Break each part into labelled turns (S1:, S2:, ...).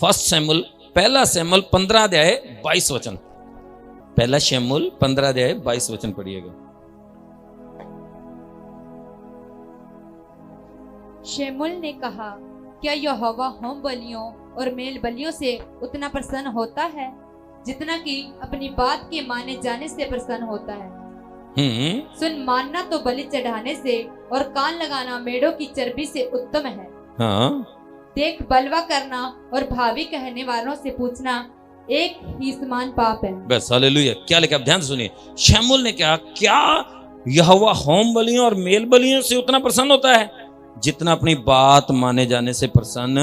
S1: First शमूएल, पहला शमूएल 15 अध्याय 22 वचन। पहला शमूएल 15 अध्याय 22 वचन पढ़िएगा।
S2: शमूएल ने कहा, क्या यहोवा होम बलियों और मेल बलियों से उतना प्रसन्न होता है जितना कि अपनी बात के माने जाने से प्रसन्न होता है? सुन, मानना तो बलि चढ़ाने से और कान लगाना मेढ़ों की चर्बी से उत्तम है।
S1: हाँ।
S2: देख, बलवा करना और भावी कहने वालों से पूछना एक ही समान पाप है।
S1: बस, हालेलुया। क्या लिखा, ध्यान से सुनिए। शमूएल ने कहा, क्या यहोवा होम बलियों और मेल बलियों से उतना प्रसन्न होता है जितना अपनी बात माने जाने से प्रसन्न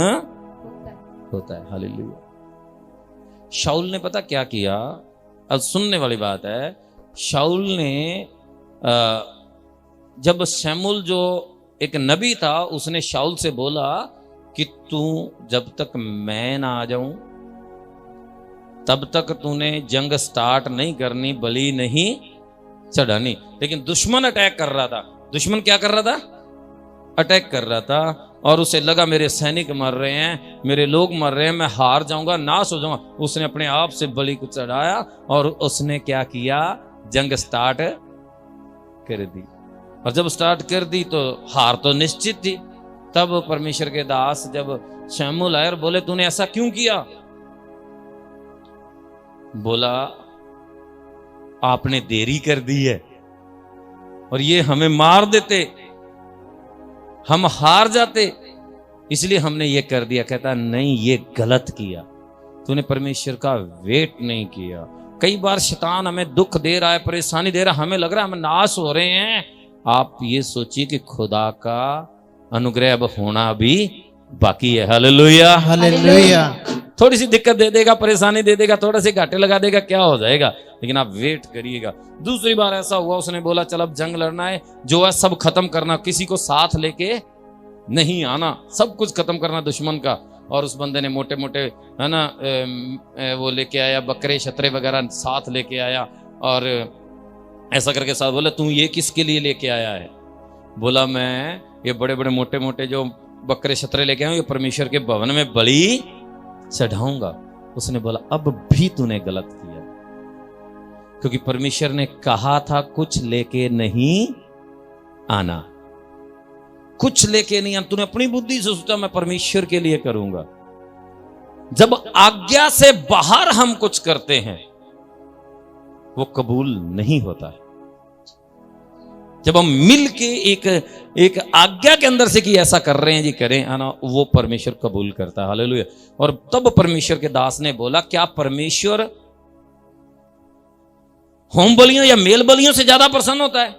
S1: होता है। हालेलुया। शाऊल ने पता क्या किया? अब सुनने वाली बात है। शाऊल ने जब शमूएल जो एक नबी था, उसने शाऊल से बोला कि तू जब तक मैं ना आ जाऊं तब तक तूने जंग स्टार्ट नहीं करनी, बलि नहीं चढ़ानी। लेकिन दुश्मन अटैक कर रहा था। दुश्मन क्या कर रहा था? अटैक कर रहा था। और उसे लगा मेरे सैनिक मर रहे हैं, मेरे लोग मर रहे हैं, मैं हार जाऊंगा, नाश हो जाऊंगा। उसने अपने आप से बलि को चढ़ाया और उसने क्या किया? जंग स्टार्ट कर दी। और जब स्टार्ट कर दी तो हार तो निश्चित थी। तब परमेश्वर के दास जब शमूएल आए और बोले, तूने ऐसा क्यों किया? बोला, आपने देरी कर दी है और ये हमें मार देते, हम हार जाते, इसलिए हमने ये कर दिया। कहता नहीं, ये गलत किया, तूने परमेश्वर का वेट नहीं किया। कई बार शैतान हमें दुख दे रहा है, परेशानी दे रहा है, हमें लग रहा है हम नाश हो रहे हैं। आप ये सोचिए कि खुदा का अनुग्रह अब होना भी बाकी है। Hallelujah,
S3: hallelujah.
S1: थोड़ी सी दिक्कत दे देगा, परेशानी दे देगा, थोड़े से घाटे लगा देगा, क्या हो जाएगा, लेकिन आप वेट करिएगा। दूसरी बार ऐसा हुआ, उसने बोला चल अब जंग लड़ना है, जो है सब खत्म करना, किसी को साथ लेके नहीं आना, सब कुछ खत्म करना दुश्मन का। और उस बंदे ने मोटे मोटे है ना वो लेके आया, बकरे शतरे वगैरह साथ लेके आया। और ऐसा करके साथ बोला, तू ये किसके लिए लेके आया है? बोला, मैं ये बड़े बड़े मोटे मोटे जो बकरे शतरे लेके आया हूं, ये परमेश्वर के भवन में बलि चढ़ाऊंगा। उसने बोला, अब भी तूने गलत किया, क्योंकि परमेश्वर ने कहा था कुछ लेके नहीं आना, कुछ लेके नहीं आना। तूने अपनी बुद्धि से सोचा मैं परमेश्वर के लिए करूंगा। जब आज्ञा से बाहर हम कुछ करते हैं वो कबूल नहीं होता है। जब हम मिल के एक आज्ञा के अंदर से कि ऐसा कर रहे हैं जी, करें, है ना, वो परमेश्वर कबूल करता है। हालेलुया। और तब परमेश्वर के दास ने बोला, क्या परमेश्वर होम बलियों या मेल बलियों से ज्यादा प्रसन्न होता है?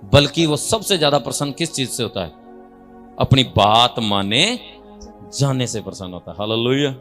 S1: बल्कि वो सबसे ज्यादा प्रसन्न किस चीज से होता है? अपनी बात माने जाने से प्रसन्न होता है। हालेलुया।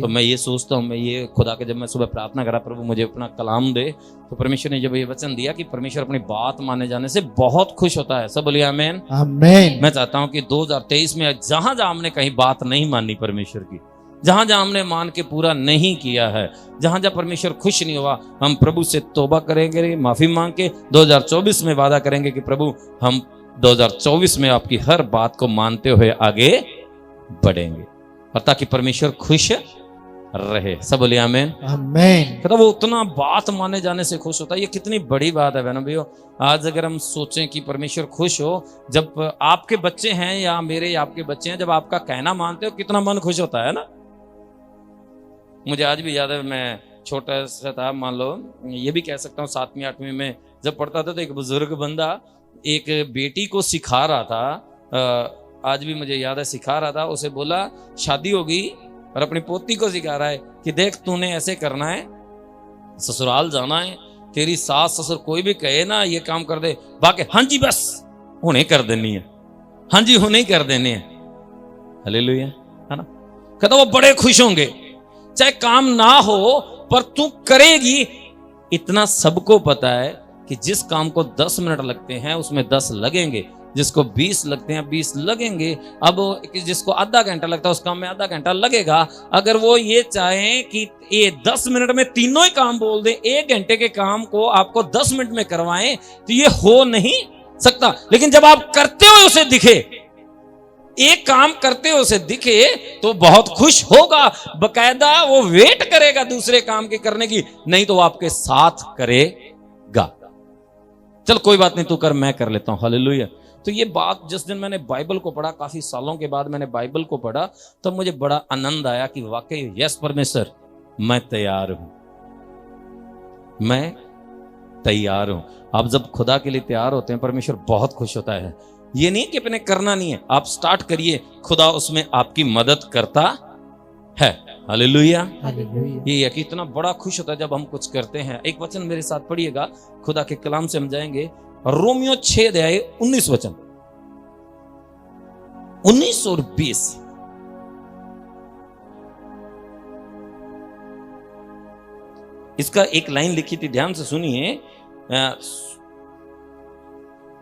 S1: तो मैं ये सोचता हूँ, मैं ये खुदा के जब मैं सुबह प्रार्थना करा प्रभु मुझे अपना कलाम दे, तो परमेश्वर ने जब ये वचन दिया कि परमेश्वर अपनी बात माने जाने से बहुत खुश होता है। सब बोलिए आमीन, आमीन। मैं चाहता हूँ कि 2023 में जहां जहां हमने कहीं बात नहीं मानी परमेश्वर की, जहां जहां हमने मान के पूरा नहीं किया है, जहां जहां परमेश्वर खुश नहीं हुआ, हम प्रभु से तौबा करेंगे, माफी मांग के 2024 में वादा करेंगे कि प्रभु हम 2024 में आपकी हर बात को मानते हुए आगे बढ़ेंगे, और ताकि परमेश्वर खुश रहे। सब बोलिए आमीन, आमीन। तो वो उतना बात माने जाने से खुश होता है। ये कितनी बड़ी बात है बहनों भैया। आज अगर हम सोचें कि परमेश्वर खुश हो, जब आपके बच्चे हैं या मेरे या आपके बच्चे हैं, जब आपका कहना मानते हो, कितना मन खुश होता है ना। मुझे आज भी याद है, मैं छोटा सा था, मान लो ये भी कह सकता हूँ 7वीं 8वीं में जब पढ़ता था, तो एक बुजुर्ग बंदा एक बेटी को सिखा रहा था, आज भी मुझे याद है, सिखा रहा था। उसे बोला शादी होगी और अपनी पोती को सिखा रहा है कि देख तूने ऐसे करना है, ससुराल जाना है, तेरी सास ससुर कोई भी कहे ना ये काम कर दे, बाकी हाँ जी बस उन्हें कर देनी है, हाँ जी उन्हें कर देने हैं। हालेलुया, है ना। कहता वो बड़े खुश होंगे, चाहे काम ना हो पर तू करेगी। इतना सबको पता है कि जिस काम को 10 मिनट लगते हैं उसमें 10 लगेंगे, जिसको 20 लगते हैं 20 लगेंगे। अब जिसको आधा घंटा लगता है उस काम में आधा घंटा लगेगा। अगर वो ये चाहें कि ये 10 मिनट में तीनों ही काम बोल दें, 1 घंटे के काम को आपको 10 मिनट में करवाएं, तो ये हो नहीं सकता। लेकिन जब आप करते हो उसे दिखे, एक काम करते हो उसे दिखे तो बहुत खुश होगा, बकायदा वो वेट करेगा दूसरे काम के करने की, नहीं तो वो आपके साथ करेगा। चल कोई बात नहीं, तू कर, मैं कर लेता हूं। हालेलुया। तो ये बात जिस दिन मैंने बाइबल को पढ़ा, काफी सालों के बाद मैंने बाइबल को पढ़ा, तब मुझे बड़ा आनंद आया कि वाकई यस परमेश्वर, मैं तैयार हूं, मैं तैयार हूं। आप जब खुदा के लिए तैयार होते हैं, परमेश्वर बहुत खुश होता है। ये नहीं कि अपने करना नहीं है, आप स्टार्ट करिए, खुदा उसमें आपकी मदद करता है। हालेलुया। ये है कि इतना बड़ा खुश होता है जब हम कुछ करते हैं। एक वचन मेरे साथ पढ़िएगा, खुदा के कलाम से हम जाएंगे, रोमियो 6 अध्याय 19 वचन, 19 और 20। इसका एक लाइन लिखी थी, ध्यान से सुनिए।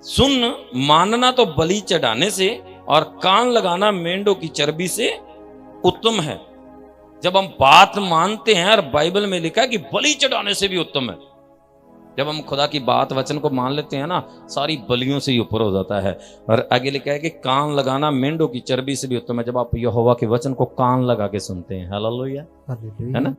S1: सुन, मानना तो बलि चढ़ाने से और कान लगाना मेंढों की चर्बी से उत्तम है। जब हम बात मानते हैं, और बाइबल में लिखा है कि बलि चढ़ाने से भी उत्तम है। जब हम खुदा की बात वचन को मान लेते हैं ना, सारी बलियों से ही ऊपर हो जाता है। और आगे लिखा है कि कान लगाना मेंढों की चर्बी से भी उत्तम है, जब आप यहोवा के वचन को कान लगा के सुनते हैं। हालेलुया, है ना।